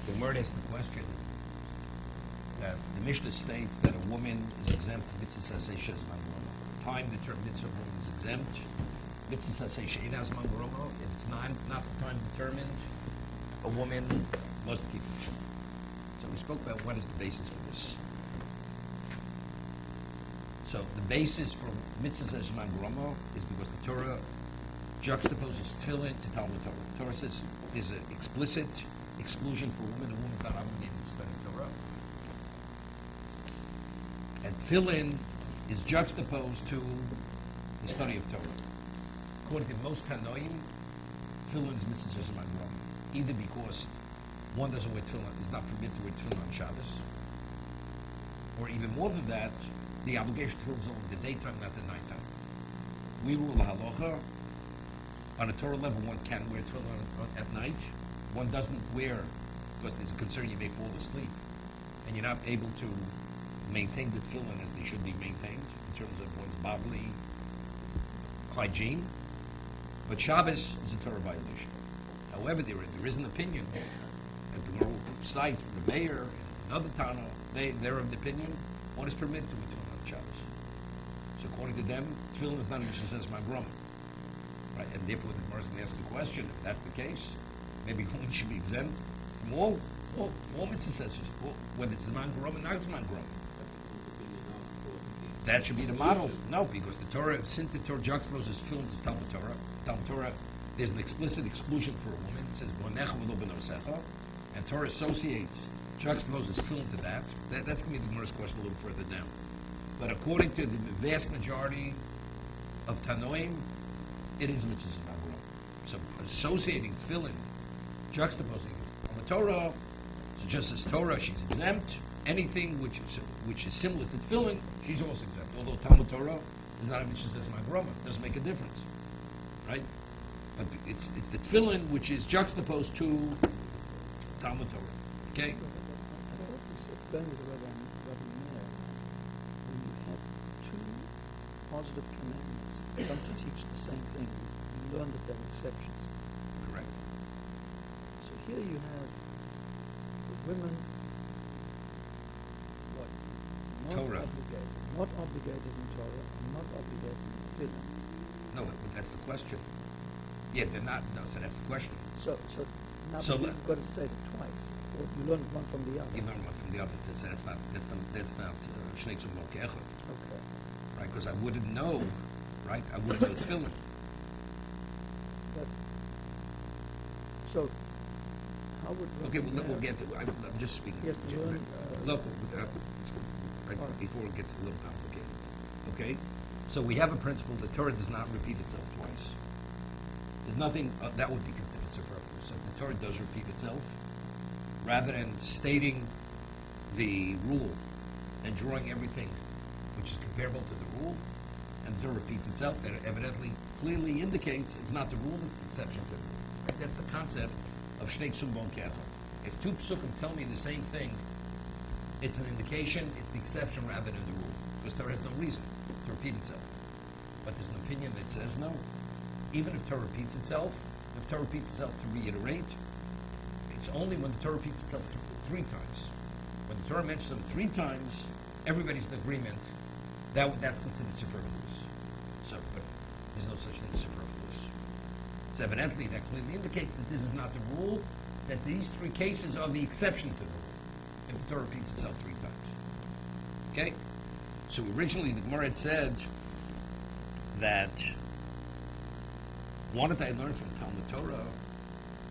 The Gemara asks the question that the Mishnah states that a woman is exempt from mitzvah saseh zman groma. Time determined mitzvah, a woman is exempt. Mitzvah saseh she'eina zman groma. If it's not time determined, a woman must keep it. So we spoke about what is the basis for this. So the basis for mitzvah saseh zman groma is because the Torah juxtaposes tefillin to Talmud Torah. The Torah says there's an explicit exclusion for women. A woman's not obligated to study Torah. And tefillin is juxtaposed to the study of Torah. According to most Tanoim, tefillin is mitzvah zman groma. Either because one doesn't wear tefillin, is not permitted to wear tefillin on Shabbos, or even more than that, the obligation to tefillin is only the daytime, not the nighttime. We rule halacha. On a Torah level, one can wear tefillin at night. One doesn't wear because there's a concern you may fall asleep, and you're not able to maintain the tefillin as they should be maintained in terms of one's bodily hygiene. But Shabbos is a Torah violation. However, there is an opinion, as the Gemara will cite, the mayor and another Tana, they're of the opinion one is permitted to wear tefillin on Shabbos. So according to them, tefillin is not a mitzvah says my groma. Right? And therefore the Gemara is going to ask the question, if that's the case, maybe women should be exempt from all mitzvah sessions, whether it's zman groma or not zman groma. That should be the model. No, because the Torah, since the Torah juxtaposes tefillin to Talmud Torah, there's an explicit exclusion for a woman. It says bonecha v'lo benosecha, and Torah juxtaposes tefillin to that. That's going to be the Gemara's question a little further down. But according to the vast majority of Tanoim, it is mitzvah zman groma. So associating tefillin, juxtaposing Talmud Torah, so just as Torah, she's exempt. Anything which is similar to tefillin, she's also exempt. Although Talmud Torah is not a mitzvah says my groma, it doesn't make a difference, right? But it's the tefillin which is juxtaposed to Talmud Torah. Okay. I thought this explained with Rabbi Meir, when you have two positive commandments that come to teach the same thing, you learn that there are exceptions. Correct. So here you have the women. Not obligated in Torah, and not obligated in tefillin. No, but that's the question. Yeah, they're not. No, so that's the question. So now you've got to say it twice. Or you learn one from the other. You learn one from the other. That's not shnei tzumot ke'echad. Okay. Right, because I wouldn't know. Right, I wouldn't know tefillin. But so how would? Okay, we'll get to. I'm just speaking. Yes, Look. Before it gets a little complicated. Okay? So we have a principle that Torah does not repeat itself twice. There's nothing that would be considered superfluous. So if the Torah does repeat itself, rather than stating the rule and drawing everything which is comparable to the rule, and the Torah repeats itself, that evidently clearly indicates it's not the rule, it's the exception to the rule. Right? That's the concept of shnei ksum kata. If two psukim tell me the same thing, it's an indication, it's the exception rather than the rule. Because Torah has no reason to repeat itself. But there's an opinion that says no. Even if Torah repeats itself, if Torah repeats itself to reiterate, it's only when the Torah repeats itself three times. When the Torah mentions them three times, everybody's in agreement that's considered superfluous. So, but there's no such thing as superfluous. So evidently that clearly indicates that this is not the rule, that these three cases are the exception to the rule. If the Torah repeats itself three times. Okay? So originally the Gemara had said that wanted I learn from Talmud Torah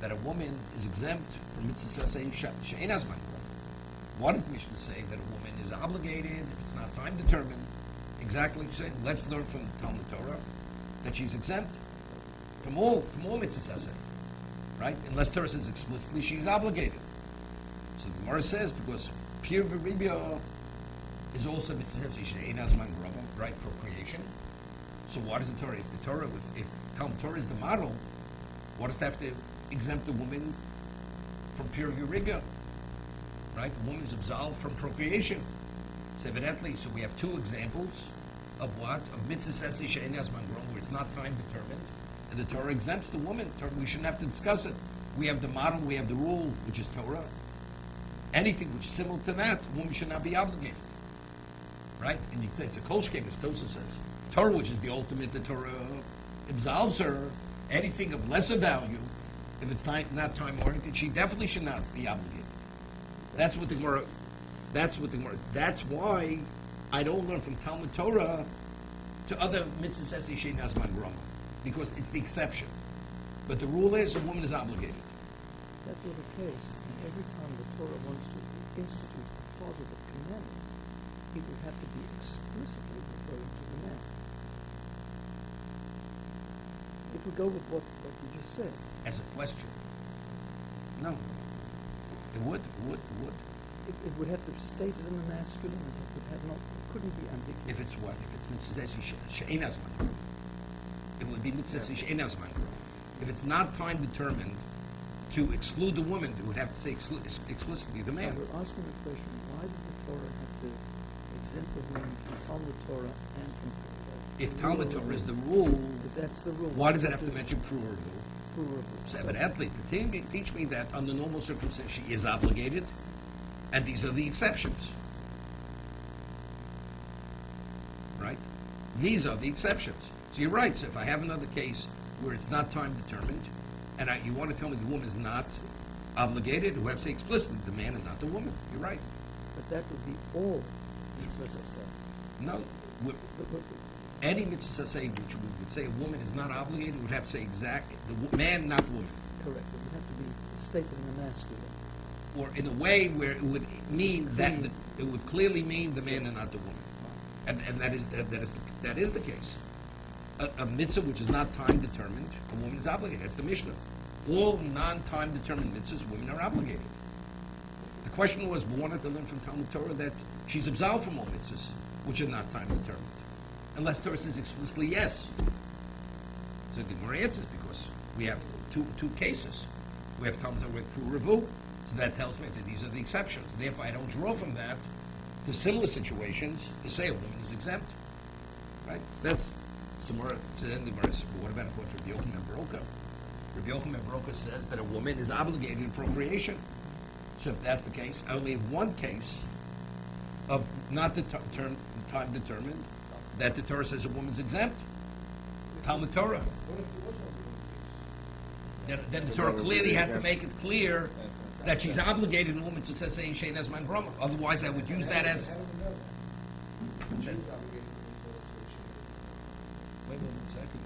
that a woman is exempt from mitzvah she'eina zman groma. Why does the Mishnah say that a woman is obligated if it's not time determined? Exactly saying, let's learn from Talmud Torah that she's exempt from all mitzvah, right? Unless Torah says explicitly she's obligated. So the Gemara says because pir v'ribya is also mitzvah she'eina zman groma, right? Procreation. So why does the Torah? If Talmud Torah is the model, why does it have to exempt a woman from pir v'ribya? Right? The woman is absolved from procreation. So evidently, so we have two examples of what? Of mitzvah she'eina zman groma, where it's not time determined, and the Torah exempts the woman. We shouldn't have to discuss it. We have the model, we have the rule, which is Torah. anything which is similar to that, a woman should not be obligated. Right? And you say it's a kolshkem, as Tosa says. Torah, which is the ultimate, the Torah absolves her. Anything of lesser value, if it's not time-oriented, she definitely should not be obligated. That's what the Gemara. That's why I don't learn from Talmud Torah to other mitzvahs as Ishay Nazman Grama, because it's the exception. But the rule is a woman is obligated. That was the case, and every time the Torah wants to institute a positive commandment, it would have to be explicitly referring to the man. If we go with what you just said. As a question. No. It would. It would have to state it in the masculine, and it would have not, it couldn't be ambiguous. If it's what? If it's mitzvah she'ein hazman. It would be mitzvah she'ein hazman. If it's not time determined to exclude the woman, it would have to say explicitly the man. Now we're asking the question, why did the Torah have to exempt the woman from Talmud Torah and from if Talmud Torah is the rule, if that's the rule, why does it have to mention true or rule? True or rule. So evidently, teach me that under normal circumstances she is obligated, and these are the exceptions. Right? These are the exceptions. So you're right. So if I have another case where it's not time determined, and you want to tell me the woman is not obligated, we have to say explicitly the man and not the woman. You're right. But that would be all mitzvahs say. No. Any mitzvah say which we would say a woman is not obligated would have to say exactly the man, not the woman. Correct. It would have to be stated in the masculine. Or in a way where it would mean that it would clearly mean the man and not the woman, and that is the case. A mitzvah which is not time determined, a woman is obligated. That's the Mishnah. All non-time determined mitzvahs, women are obligated. The question was, we wanted to learn from Talmud Torah that she's absolved from all mitzvahs which are not time determined, unless Torah says explicitly yes. So the Gemara answers because we have two cases. We have Talmud Torah with true revu, so that tells me that these are the exceptions. Therefore, I don't draw from that to similar situations to say a woman is exempt. Right? That's some more to end the verse. What about according to Rabbi Yochanan ben Baroka? Rabbi Yochanan ben Baroka says that a woman is obligated in procreation. So if that's the case, I only have one case of not the time determined that the Torah says a woman's exempt. Talmud Torah. Then the Torah clearly has to make it clear that she's obligated in a woman to say Shein as man brahma. Otherwise, I would use that as. Wait a second.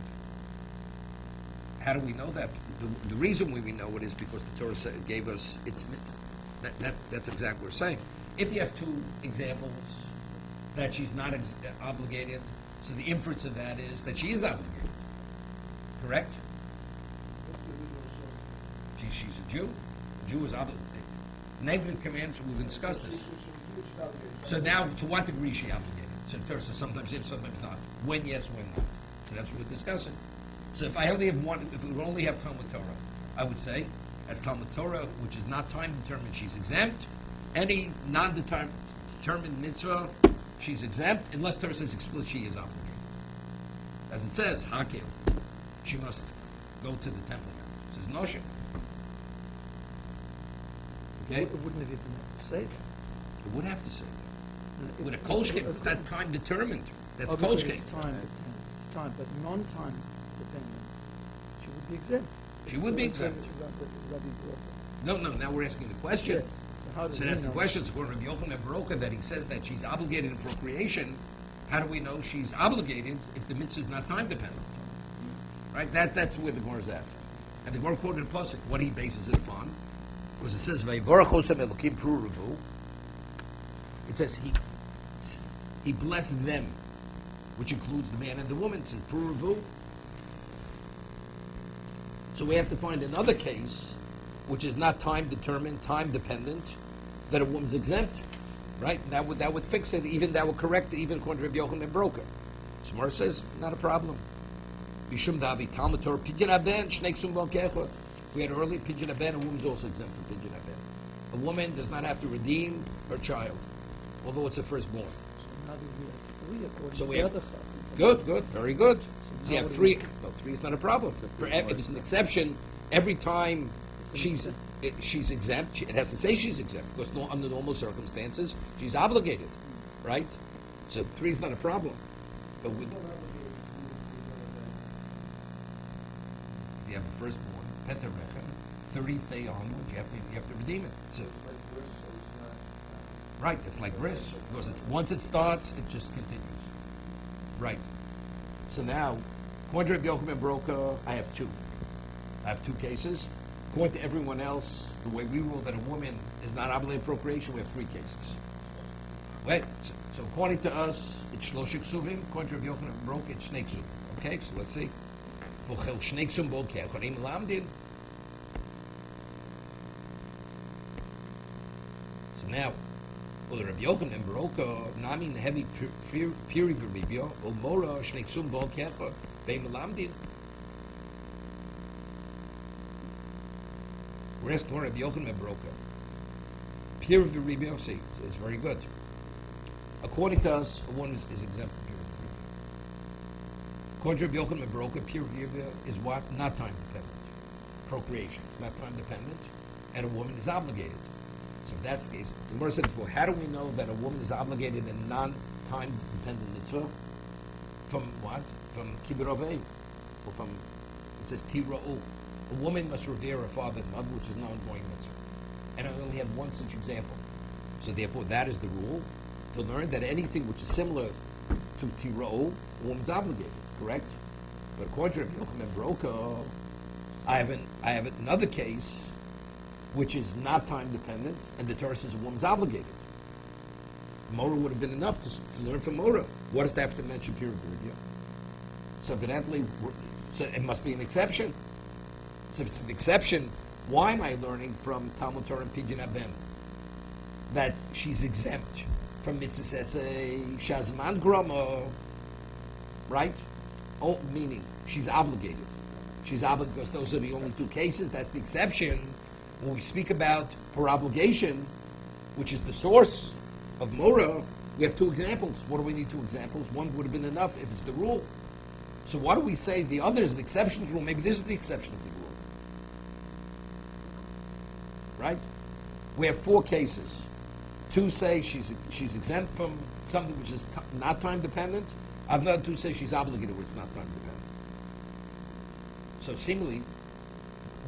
How do we know that? The reason we know it is because the Torah gave us its mitzvah. That's exactly what we're saying. If you have two examples that she's not obligated, so the inference of that is that she is obligated. Correct? She's a Jew. A Jew is obligated. Negative commands, we've discussed this. So now, to what degree is she obligated? So the Torah says sometimes yes, sometimes not. When yes, when not. So that's what we're discussing. So if I only have one, if we only have Talmud Torah, I would say, as Talmud Torah, which is not time determined, she's exempt. Any non-determined mitzvah, she's exempt, unless Torah says explicitly she is obligated. As it says, Hakel, she must go to the temple now. It says Noshe. Okay? It wouldn't have even have to say that. It would have to say that. With a kolshkin, it's not time determined. That's kolshkin. It's time dependent. It's time, but non-time dependent. She would be exempt. She would be exempt. No, now we're asking the question. Yes. So that's the question. So for Rabbi Yochanan ben Baroka, that he says that she's obligated in procreation, how do we know she's obligated if the mitzvah is not time dependent? Right? That's where the Gemara is at. And the Gemara quoted a pasuk. What he bases it upon was it says Vayvorachosem Elokim Pruruvu. It says he blessed them, which includes the man and the woman. It says Pruruvu. So we have to find another case which is not time determined, time dependent, that a woman's exempt, right? That would fix it. Even that would correct it. Even according to Rabbi Yochanan ben Baroka. Smar says not a problem. Bishum Davi Talmud Torah Pidyon Aben Shnei Ksum Balkecha. We had earlier Pidyon Aben. A woman's also exempt from Pidyon Aben. A woman does not have to redeem her child, although it's her firstborn. So now we have 3 according So to we the have other good, very good. So You have 3. No, 3 is not a problem. If it's an exception, every time she's exempt. It has to say she's exempt because under normal circumstances she's obligated, right? So 3 is not a problem. But with you have a firstborn, Petarecha, 30th day onward, you have to redeem it. So, right, it's like bris because once it starts, it just continues. Right. So now, according to Rabbi Yochanan ben Broka, I have 2. I have 2 cases. According to everyone else, the way we rule that a woman is not obligated procreation, we have 3 cases. Wait. So according to us, it's shloshik suvim. According to Rabbi Yochanan ben Broka, it's shnei suvim. Okay, so let's see. So now, well, Rabbi Yochanan ben Broka, Nami heavy piri v'ribyo, Omora shnei suvim bol kecha, ve'im lamdin. Whereas for Rabbi Yochanan ben Broka, piri v'ribyo, see, it's very good. According to us, a woman is exempt from piri v'ribyo. According to Rabbi Yochanan ben Broka, piri v'ribyo is what? Not time dependent. Procreation. It's not time dependent, and a woman is obligated. So if that's the case, the Gemara said before, how do we know that a woman is obligated in non-time dependent mitzvah? From what? From kibbutz or from, it says tira'u. A woman must revere her father and mother, which is an ongoing mitzvah. And I only have one such example. So therefore, that is the rule, to learn that anything which is similar to tira'u, a woman's obligated, correct? But according to Rabbi Yochanan ben Broka, I have another case which is not time dependent, and the Torah says a woman's obligated. Mora would have been enough to learn from Mora. What does that have to mention piri v'ribyo? So evidently, so it must be an exception. So if it's an exception, why am I learning from Talmud Torah and Pidyon Aben that she's exempt from mitzvah shazman grama, right? Oh, meaning she's obligated. She's obligated because those are the only 2 cases. That's the exception. When we speak about her obligation, which is the source of Mora, we have 2 examples. What do we need 2 examples? One would have been enough if it's the rule. So why do we say the other is the exception to the rule? Maybe this is the exception to the rule. Right? We have 4 cases. 2 say she's exempt from something which is not time dependent. Another 2 say she's obligated where it's not time dependent. So seemingly,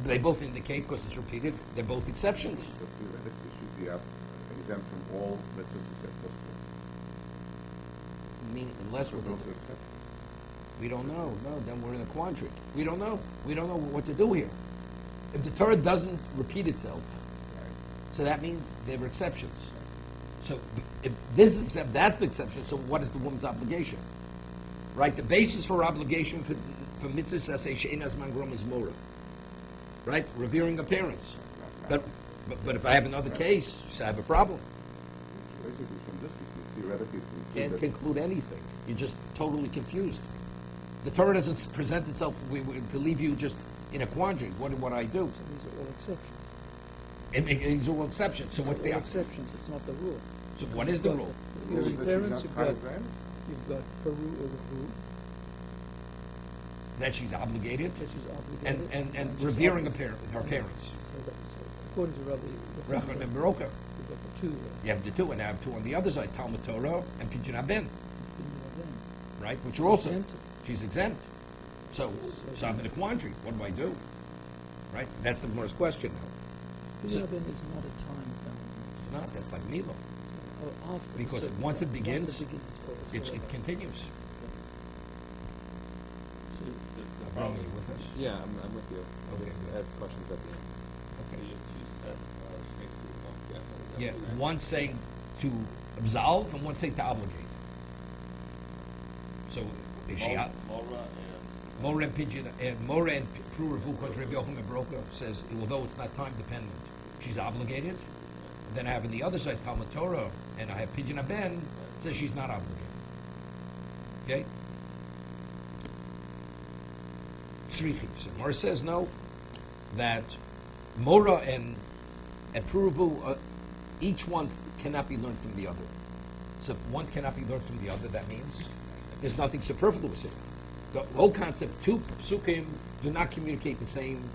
they both indicate, because it's repeated, they're both exceptions. So theoretically, should be exempt from all mitzvahs except those 4. Meaning, unless we don't know. No, then we're in a quandary. We don't know. We don't know what to do here. If the Torah doesn't repeat itself, so that means there are exceptions. So if this is except that's the exception, so what is the woman's obligation? Right? The basis for obligation for mitzvah saseh she'ein hazman grom is Mora. Right? Revering her parents. But if I have another case, so I have a problem. Basically, from this, theoretically, Can't conclude anything. You're just totally confused. The Torah doesn't present itself to leave you just in a quandary. What do I do? So these are all exceptions. These are all exceptions. So what's the exceptions? It's not the rule. So what is the rule? Your parents, you've got Peru or the rule. That she's obligated. That she's obligated. And revering her parents. So according to Rabbi Yochanan ben Broka. You've got the 2. You have the 2, and I have 2 on the other side, Talmud Torah and Pidyon Aben. Right? Which are also, she's exempt. So I'm in a quandary. What do I do? Right? That's the Gemara's question now. Pidyon Aben is not a time bound. It's not. That's like Mila. After because once it begins, it continues. Abraham, are you with us? Yeah, I'm with you. Okay, I have questions at the end. Okay. Yeah, Yeah, one saying to absolve and one saying to obligate. So is she Mora and Pidyon and Mora and Pru Revu because Rabbi Yochanan ben Broka says although it's not time dependent, she's obligated. And then I have on the other side Talmud Torah and I have Pidyon Aben says she's not obligated. Okay? Shrichi. So Mora says no, that Mora and Pru Revu each one cannot be learned from the other. So if one cannot be learned from the other, that means there's nothing superfluous here. The whole concept, 2 psukim do not communicate the same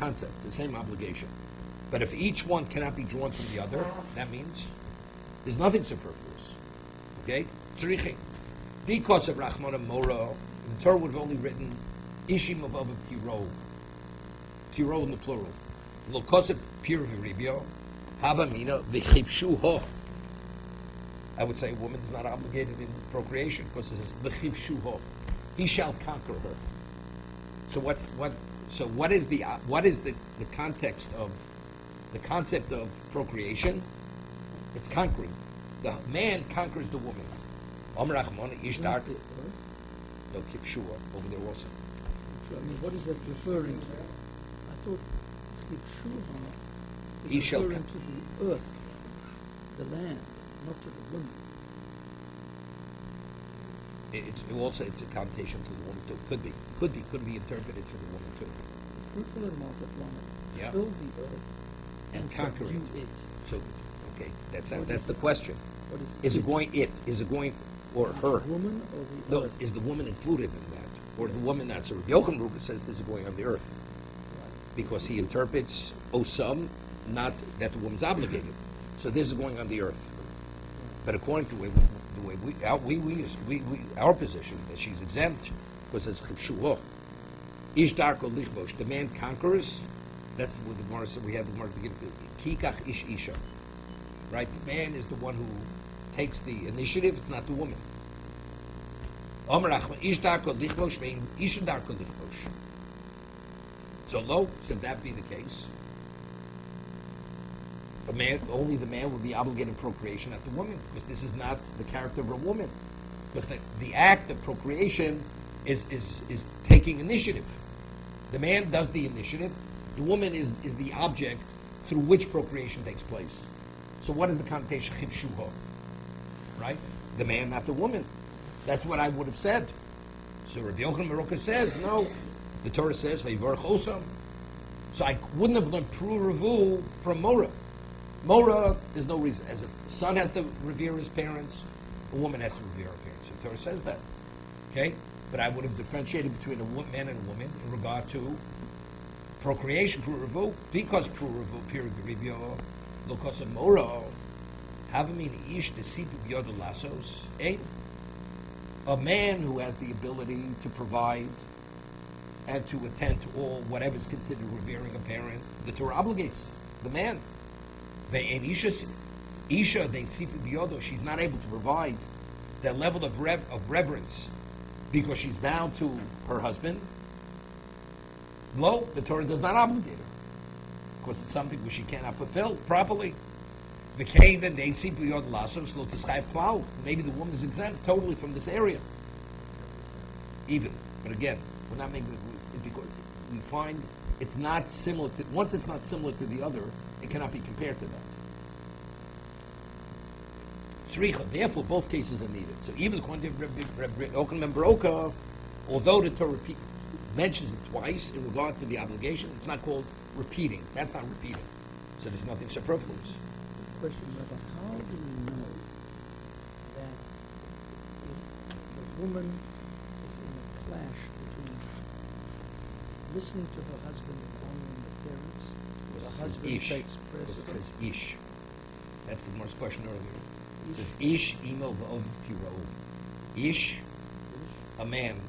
concept, the same obligation. But if each one cannot be drawn from the other, that means there's nothing superfluous. Okay? Tzrichim. Because of Rachmana Mora, the Torah would have only written Ishim of Tiro. Tiro in the plural. Lokosef Pir Viribio, Havamina V'chivshuho. I would say a woman is not obligated in procreation because it says V'chivshuho. He shall conquer her. So what is the context of the concept of procreation? It's conquering. The man conquers the woman. Omer Achmona Ishtar. No, Kipshua over there also. So, I mean, what is that referring to? I thought Kipshua is referring to the earth, the land, not to the woman. It's a connotation to the woman too. Could be interpreted for the woman too. Yeah. Fill the earth and conquer it. So, okay, that's the question. What is it going? Is it going? Or her? The woman or the earth? Is the woman included in that? Or the woman not? So Yochanan Ruba says this is going on the earth. Right. Because he interprets Osam, not that the woman's obligated. So this is going on the earth. Right. But according to our position, that she's exempt, because it's Chipshuah. Ish darko lichbosh, the man conquers. That's what the Gemara said. We have the Gemara begin. Kikach ish isha. Right? The man is the one who takes the initiative, it's not the woman. So lo, should that be the case? Only the man would be obligated in procreation, not the woman, because this is not the character of a woman. Because the act of procreation is taking initiative. The man does the initiative, the woman is the object through which procreation takes place. So what is the connotation? Chipshuho. Right? The man, not the woman. That's what I would have said. So Rabbi Yochanan Baruch says, no. The Torah says, Vayvorach Osam. So I wouldn't have learned Pru Revu from Mora. Mora, there's no reason. As a son has to revere his parents, a woman has to revere her parents. The Torah says that. Okay? But I would have differentiated between a man and a woman in regard to procreation, Pru Revu, because Pru Revu, period, Ribyo, Lokos of Mora. A man who has the ability to provide and to attend to all whatever is considered revering a parent, the Torah obligates the man. She's not able to provide that level of reverence because she's bound to her husband. Lo, the Torah does not obligate her because it's something which she cannot fulfill properly. Maybe the woman is exempt totally from this area. Even. But again, we're not making it because we find it's not similar to, once it's not similar to the other, it cannot be compared to that. Therefore, both cases are needed. So even according to Rabbi Yochanan Baroka, although the Torah mentions it twice in regard to the obligation, it's not called repeating. That's not repeating. So there's nothing superfluous. Question, Rabbi, how do we know that if the woman is in a clash between listening to her husband and honoring the parents, or the husband takes precedence? It says ish. That's the Gemara's question earlier. It says ish imo v'ov tiro. Ish, a man.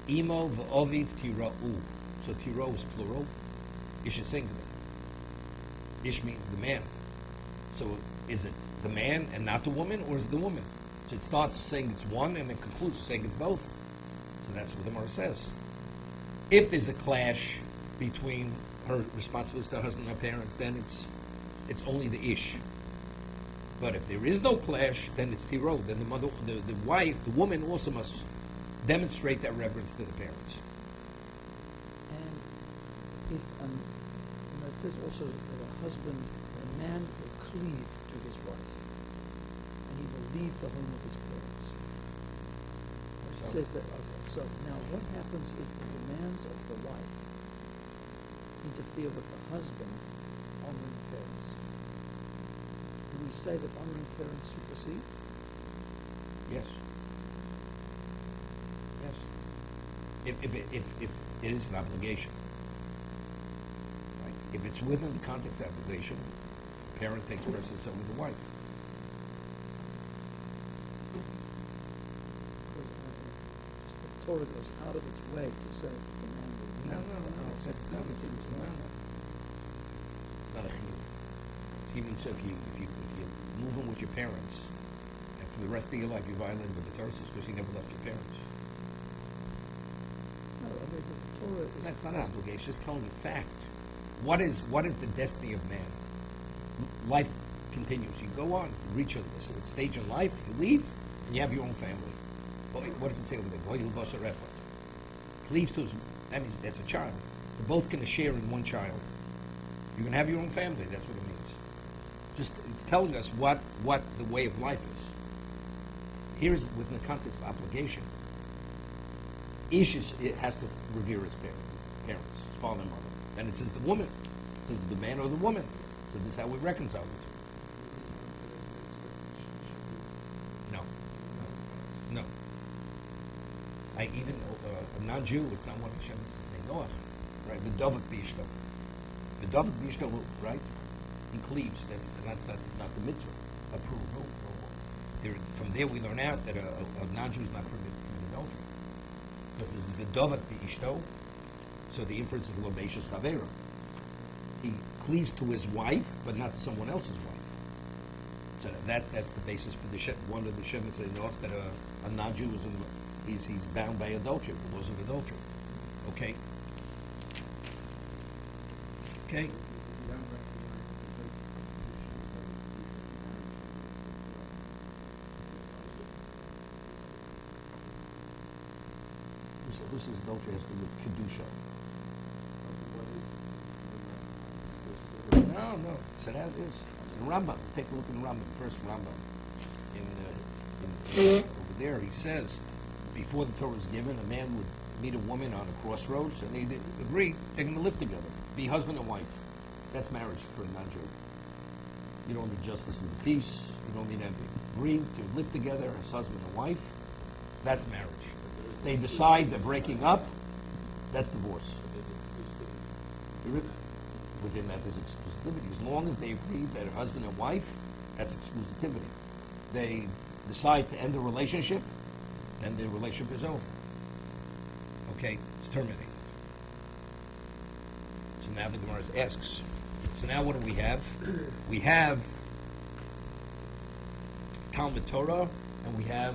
Imo v'oviv tira'u. So tiro is plural. Ish is singular. Ish means the man. So is it the man and not the woman, or is it the woman? So it starts saying it's one and it concludes saying it's both. So that's what the Gemara says. If there's a clash between her responsibilities to her husband and her parents, then it's only the ish. But if there is no clash, then it's tiro. Then the mother, the wife, the woman also must demonstrate that reverence to the parents. And if it says also that a husband, a man will cleave to his wife, and he will leave the home of his parents. It says that. So now, what happens if the demands of the wife interfere with the husband honoring parents? Do we say that honoring parents supersedes? Yes. Yes. If it is an obligation. If it's within the context of obligation, the parent takes precedence over the wife. The Torah goes out of its way to say that the man will leave the house. That's not a chiyuv. Not a chiyuv. It's even so if you move in with your parents, and for the rest of your life you violated the parshas because you never left your parents. No, I mean the Torah is. That's not an obligation. It's telling you fact. What is the destiny of man? Life continues. You go on, you reach a stage in life, you leave, and you have your own family. What does it say over there? Cleaves to his, that means that's a child. They both can share in one child. You can have your own family. That's what it means. Just it's telling us what the way of life is. Here's within the context of obligation. It has to revere his parents, his father and mother. Then it says the woman. It says the man or the woman. So this is how we reconcile it. No. I even a non-Jew, it's not one of Hashem's Noach, right? The David Bishto. The David Bishto, right? He cleaves. That's not the mitzvah. Approved. No. From there we learn out that a non-Jew is not permitted to commit adultery. Because it's the David Bishto, so the inference is Lobeshus Tavera. He cleaves to his wife, but not to someone else's wife. So that's the basis for one of the Shemitz Noach that a non-Jew is he's bound by adultery, the laws of adultery. Okay. This is adultery has to do with kiddushin. No. So that is the Rambam. Take a look in the Rambam, the first Rambam. Over there, he says, before the Torah was given, a man would meet a woman on a crossroads, and they'd agree they're going to live together, be husband and wife. That's marriage for a non-Jew. You don't need justice of the peace. You don't need anything. Agree to live together as husband and wife. That's marriage. They decide they're breaking up. That's divorce. Within that, there's exclusivity. As long as they agree that they're husband and wife, that's exclusivity. They decide to end the relationship, then the relationship is over. Okay, it's terminated. So now the Gemara asks. So now what do we have? We have Talmud Torah, and we have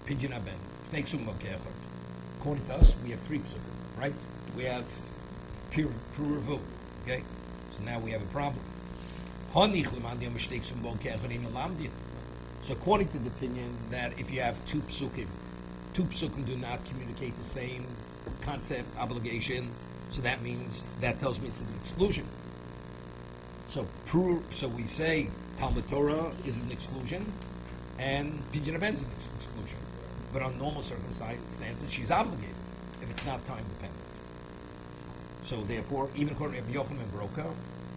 Pidyon Aben. According to us, we have three psukim, right? We have Pru Revu. Okay? So now we have a problem. So according to the opinion that if you have two psukim do not communicate the same concept, obligation, so that means, that tells me it's an exclusion. So we say Talmud Torah is an exclusion, and Pidyon Aben is an exclusion. But on normal circumstances, she's obligated if it's not time dependent. So therefore, even according to Rabbi Yochanan and Broka,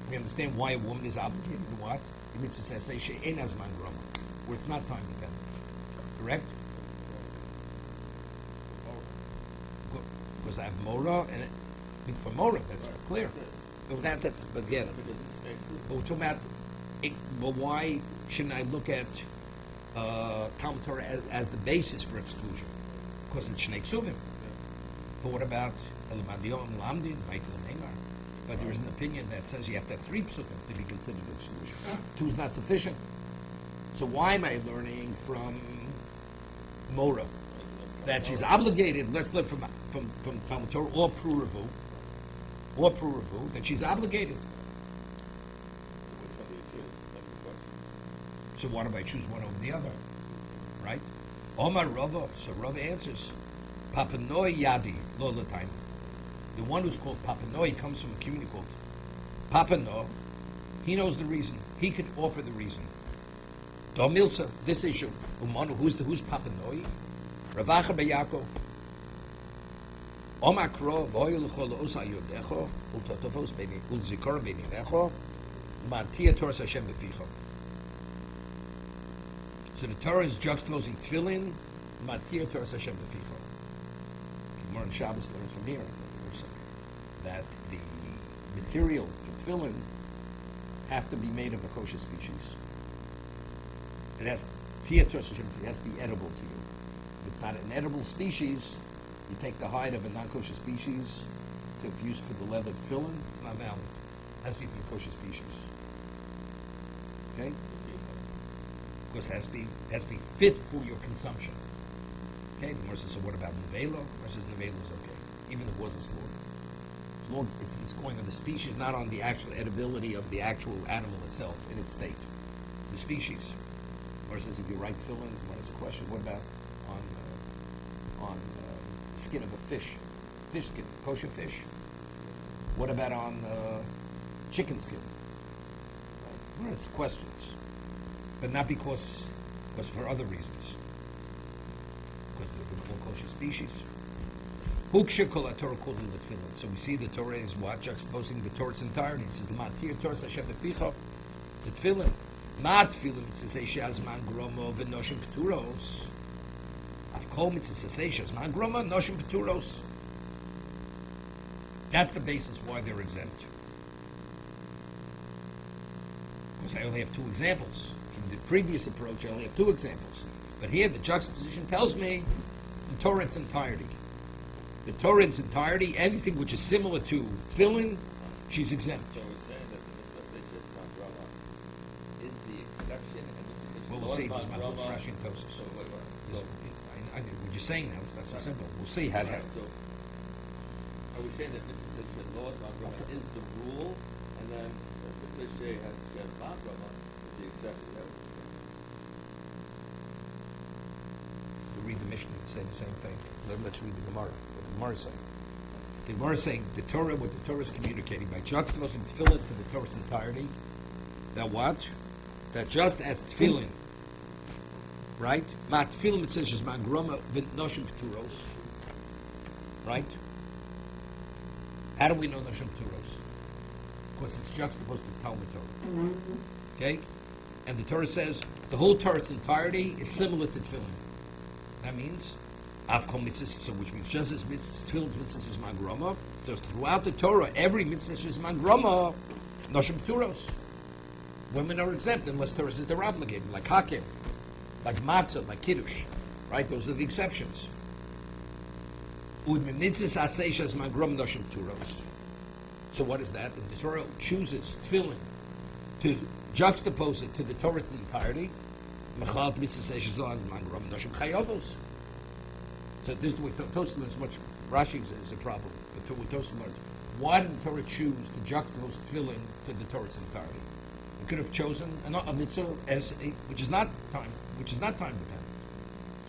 we understand why a woman is obligated to what? The mitzvah says, say she'ein hazman grama, where it's not time dependent. Correct? Because I have Mora, and for Mora, that's clear. But that's again. But we're talking about. Well, why shouldn't I look at Talmud Torah as the basis for exclusion? Because it's Shnei Ksuvim. But what about Elamadion, Lamdin, Michael Neymar? But there is an opinion that says you have to have three psukim to be considered exclusion. Two is not sufficient. So why am I learning from Mora that she's obligated? Let's learn from Talmud Torah or Pru Revu that she's obligated. So why do I choose one over the other? Right? Omar Rava. So Rava answers, Papanoi Yadi Lo Latime. The one who's called Papanoi comes from a community called Papano. He knows the reason. He could offer the reason. Domilsa, this issue. Umanu, who's Papanoi? Ravacha Bayako. Omar Kro Voyel Chol Osa Yodecho Ultotofos Beni Ulzikor Beni Necho Matia Torah Hashem Beficho. So the Torah is juxtaposing Tefillin, Matir Torah Hashem Beficho. Gemara and Shabbos learns from here. that the material for tefillin have to be made of a kosher species. It has to be edible to you. If it's not an edible species, you take the hide of a non-kosher species to use for the leather tefillin, it's not valid. It has to be from a kosher species. Okay? Because it has to be fit for your consumption. Okay? The Gemara says, so what about nevelo? The Gemara says nevelo is okay, even if it was a slaughter. It's going on the species, not on the actual edibility of the actual animal itself in its state. It's the species. Or says if you write tefillin, one has a question. What about on skin of a fish skin, kosher fish? What about on chicken skin? Well, it's questions, but not because for other reasons. Because they're called kosher species. So we see the Torah is what? Juxtaposing the Torah's entirety. It says, the tefillin. Not tefillin, it says, Shazman Gromo v'noshim Keturos. Avkom, it says, Shazman Gromo noshim Keturos. That's the basis why they're exempt. Of course, I only have two examples. From the previous approach, I only have two examples. But here, the juxtaposition tells me the Torah in its entirety. The Torah in its entirety, anything which is similar to tefillin, she's exempt. So we're saying that the mitzvah says Shazman Gromo is the exception, and this is Well, we'll see. There's my whole thrashing tosis. So what What you're saying now is not so simple. We'll see how to have. So are we saying that mitzvah says Shazman Gromo is the rule, and then mitzvah Shay has Shazman Gromo is the exception? That would be We read the Mishnah, it's saying the same thing. Let's read the Gemara. What the Gemara is saying. The Gemara is saying the Torah, what the Torah is communicating by juxtaposing tefillin to the Torah's entirety. That what? That just as tefillin, right? Ma tefillin it says man groma v'noshim keturos, right? How do we know noshim keturos? Because it's juxtaposed to Talmud Torah. Okay? And the Torah says the whole Torah's entirety is similar to tefillin. That means avkom mitzvah, so which means just as tefillin's mitzvah is man groma, so throughout the Torah, every mitzvah is man groma, noshim keturos. Women are exempt unless Torah says they're obligated, like hakim, like matzah, like kiddush, right? Those are the exceptions. So what is that? If the Torah chooses tefillin to juxtapose it to the Torah's entirety, so this is the way Tosafot is much. Rashi is a problem. But with Tosafot, why did the Torah choose to juxtapose tefillin to the Torah's entirety? It could have chosen a mitzvah which is not time dependent.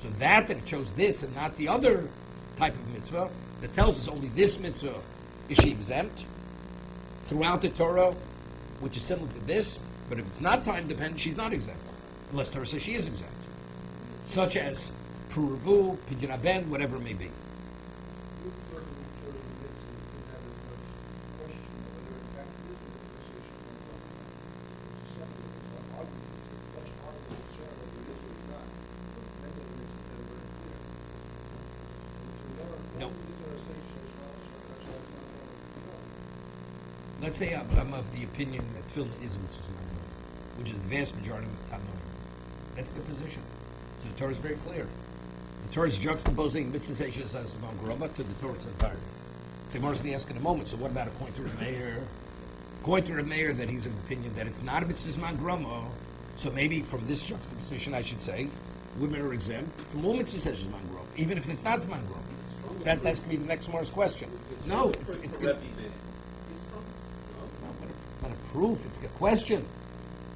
So that it chose this and not the other type of mitzvah, that tells us only this mitzvah is she exempt throughout the Torah, which is similar to this. But if it's not time dependent, she's not exempt, unless Torah says she is exempt, such as Pruvu, Pidyon Haben, whatever it may be. Let's say I'm of the opinion that tefillin is mitzvah, which is the vast majority of the Talmud. That's the position. So the Torah is very clear. The Torah is juxtaposing mitzvah seishas as groma to the Torah's entirety. The Gemara is going to ask in a moment. So what about according to Rabbi Meir? According to Rabbi Meir, that he's of the opinion that it's not a mitzvah groma. So maybe from this juxtaposition, I should say, women are exempt from all mitzvah seishas groma, even if it's not zman groma. That's going to be the next Gemara's question. No, it's going to It's not a proof, it's a question.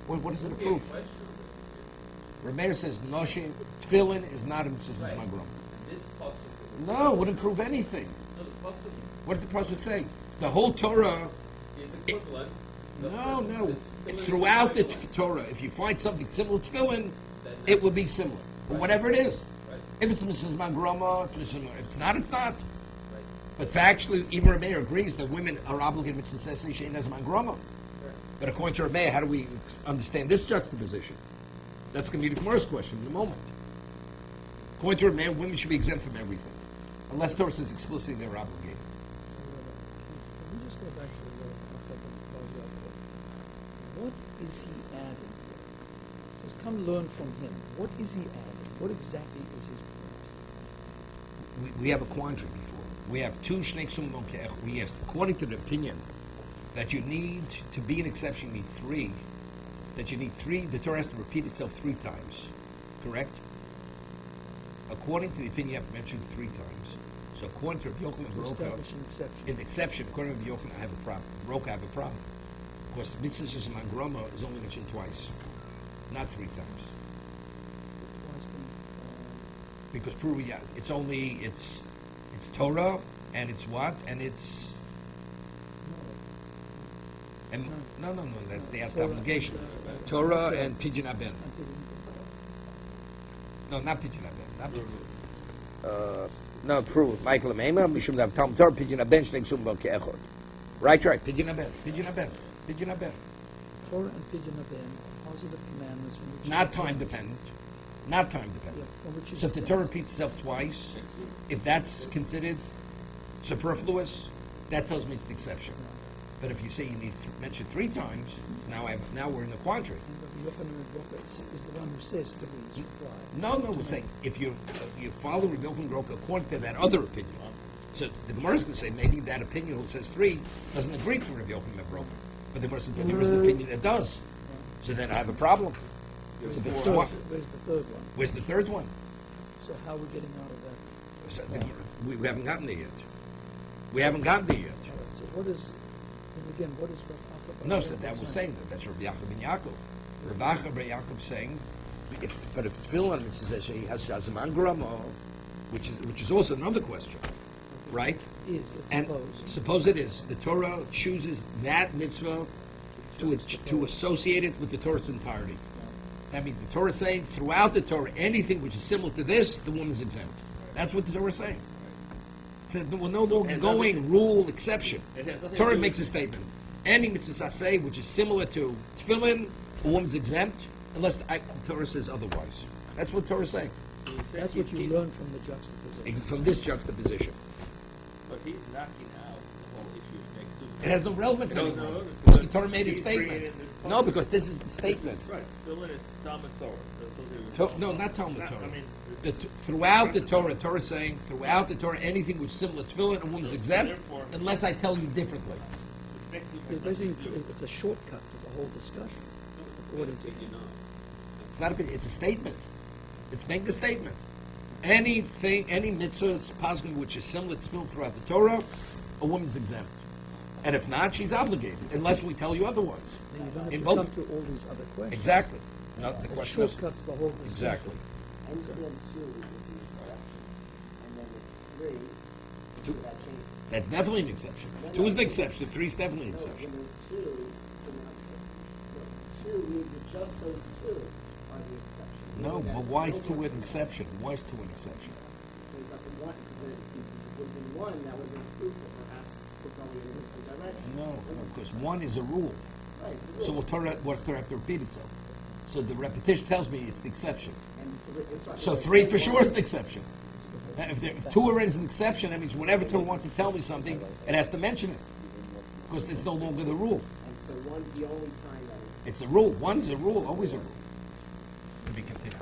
What is it a proof? Rameir says, Noshim, tefillin is not a mitzvah magrom. No, it wouldn't prove anything. What does the pasuk say? The whole Torah is equivalent. No. It's throughout the Torah. If you find something similar to tefillin, it will be similar. But whatever it is. If it's mitzvah magroma, it's mitzvah. If it's not, it's not. But factually, even Rameir agrees that women are obligated to say shein as mangroma. But according to Rameir, how do we understand this juxtaposition? That's going to be the Gemara's question in a moment. According to Rameir, women should be exempt from everything, unless Torah says explicitly they're obligated. is he adding here? It says, come learn from him. What is he adding? What exactly is his point? We have a quandary before. We have two shnei ksumim ke'ech. We have, according to the opinion, that you need to be an exception, you need three. That you need three. The Torah has to repeat itself 3 times. Correct? According to the opinion, you have to mention 3 times. So according to Rabbi Yochanan and Baroka, Establish an exception. in exception, according to Rabbi Yochanan, I have a problem. Baroka, I have a problem. Of course, mitzvahs is mangroma is only mentioned twice, not 3 times. Twice been, Because Puriyat, it's Torah, and it's what? And it's... And no, that's the Torah obligation. and, Torah and Pidyon Aben. and No, not Pidyon Aben. No, true. Michael Amema, Mishum Dav Talmud Torah, Pidyon Aben, Shnei Ksum Bo Ke'echod. Right. Pidyon Aben. Torah and Pidyon Aben are positive commandments from which Not time dependent. Not time Yeah, dependent. from which is So if the Torah repeats itself twice, if that's considered superfluous, that tells me it's the exception. But if you say you need to mention 3 times, now we're in the quandary. And Rabbi Yochanan and Baroka is the one who says 3 is required. No, we're saying if you follow Rabbi Yochanan and Baroka according to that other opinion, so the Gemara is going to say maybe that opinion who says 3 doesn't agree with Rabbi Yochanan and Baroka, but the Gemara says but there is an opinion that does. So then I have a problem. So if it's Where's the third one? Where's the third one? So how are we getting out of that? So we haven't gotten there yet. We haven't gotten there yet. All right, so what is, and again, what is Rav Acha? No, so that was saying that's Rabbi Yaakov ben Yaakov. Rabbi Acha ben Yaakov saying, but if tefillin says he has Zaman Gramo, which is also another question, right? Is, And suppose it is the Torah chooses that mitzvah to associate it with the Torah's entirety. That means the Torah is saying throughout the Torah anything which is similar to this, the woman is exempt. That's what the Torah is saying. So we're no longer going rule exception. Torah makes a statement. Any mitzvah say which is similar to tefillin, a woman's exempt, unless the Torah says otherwise. That's what Torah is saying. That's what you learn from the juxtaposition. From this juxtaposition. But he's knocking out the whole issue of next to It has no relevance anymore. No, Because the Torah made its statement. No, part. because this is the statement. Right, still in his Talmud Torah. No, not Talmud Torah. I mean, Throughout the Torah is saying, throughout the Torah, anything which is similar to tefillin, a woman's exempt, unless I tell you differently. Basically, it's a shortcut to the whole discussion, according to him. It's not it's a statement. It's making a statement. Any mitzvah possibly which is similar to tefillin throughout the Torah, a woman's exempt. And if not, she's obligated, unless we tell you otherwise. Then you don't have In to both- come to all these other questions. Exactly. No, the It question is shortcuts the whole discussion. exactly. And then 2 would be correction. And then if 3, Two. would that change? That's definitely an exception. 2 is an exception. 3 is definitely an No, exception. when there's 2, so now, 2 means that just those 2 are the exception. No, Meaning but that why is no 2 more- an exception? Why is 2 an exception? Because up to 1, because if it would have been 1, that would have been proof that perhaps we're going in a different direction. No, because 1 is a rule. Right, So what's Torah have to repeat itself? So the repetition tells me it's the exception. And it's not- So 3 for sure is an exception. Now, if 2 already is an exception, that means whenever Torah wants to tell me something, it has to mention it. Because it's no longer the rule. And so 1's the only time that It's a rule. 1 is a rule, always a rule. To be continued.